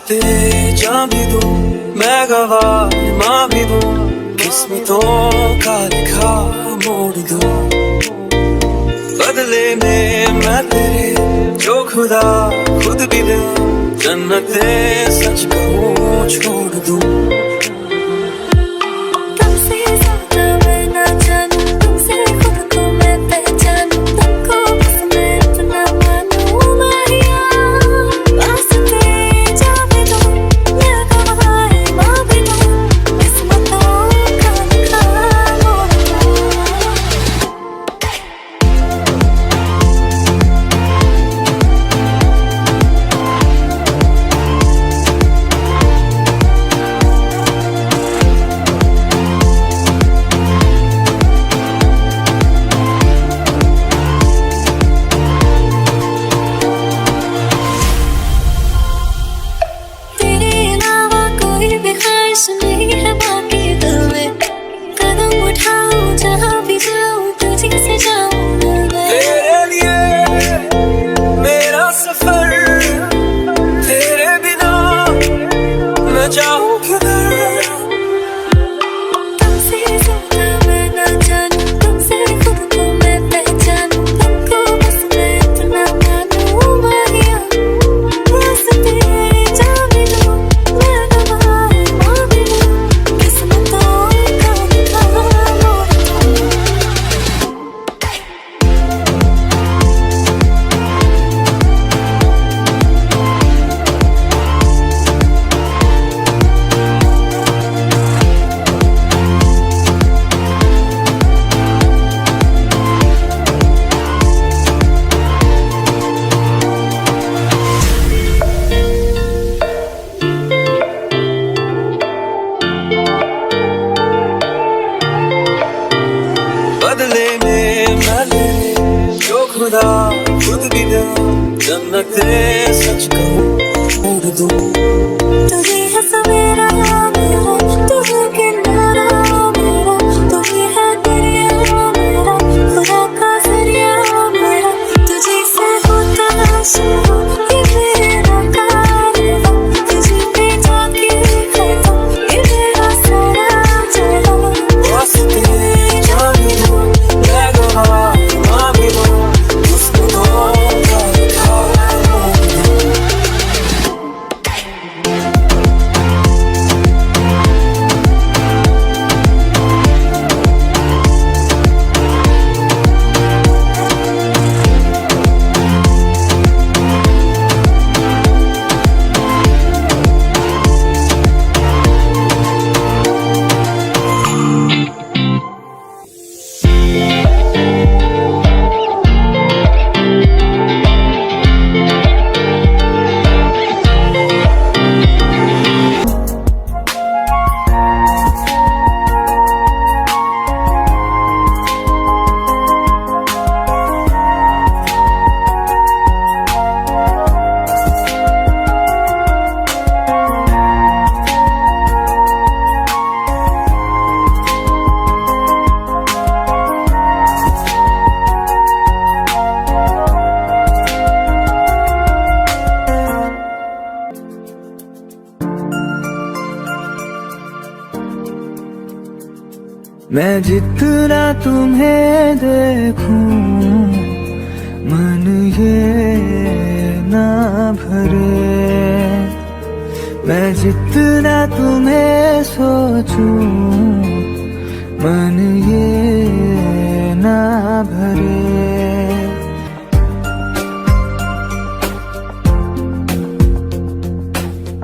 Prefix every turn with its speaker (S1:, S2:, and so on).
S1: वास्ते जान भी दूं, मैं गवाह माँ भी दूं, किस्मतों का लिखा मोड़ दूं। बदले में मैं तेरे जो खुदा खुद भी दे, जन्नते सच कहूँ छोड़ दूं। बदले में मैं तेरे जो खुदा खुद भी दे, जन्नते सच कहूँ छोड़ दूं।
S2: तू ही है सवेरा मेरा, तू है किनारा मेरा, तू ही है दरिया मेरा, खुदा का जरिया मेरा। तुझे से होता शुरू ये मेरा कारवां, तुझे में जाके खत्म ये मेरा सारा जहां।
S1: वास्ते जान भी दूं, मैं गवाह माँ भी दूं, किस्मतों का लिखा मोड़ दूं।
S3: मैं जितना तुम्हें देखूं, मन ये ना भरे। मैं जितना तुम्हें सोचूं, मन ये ना भरे।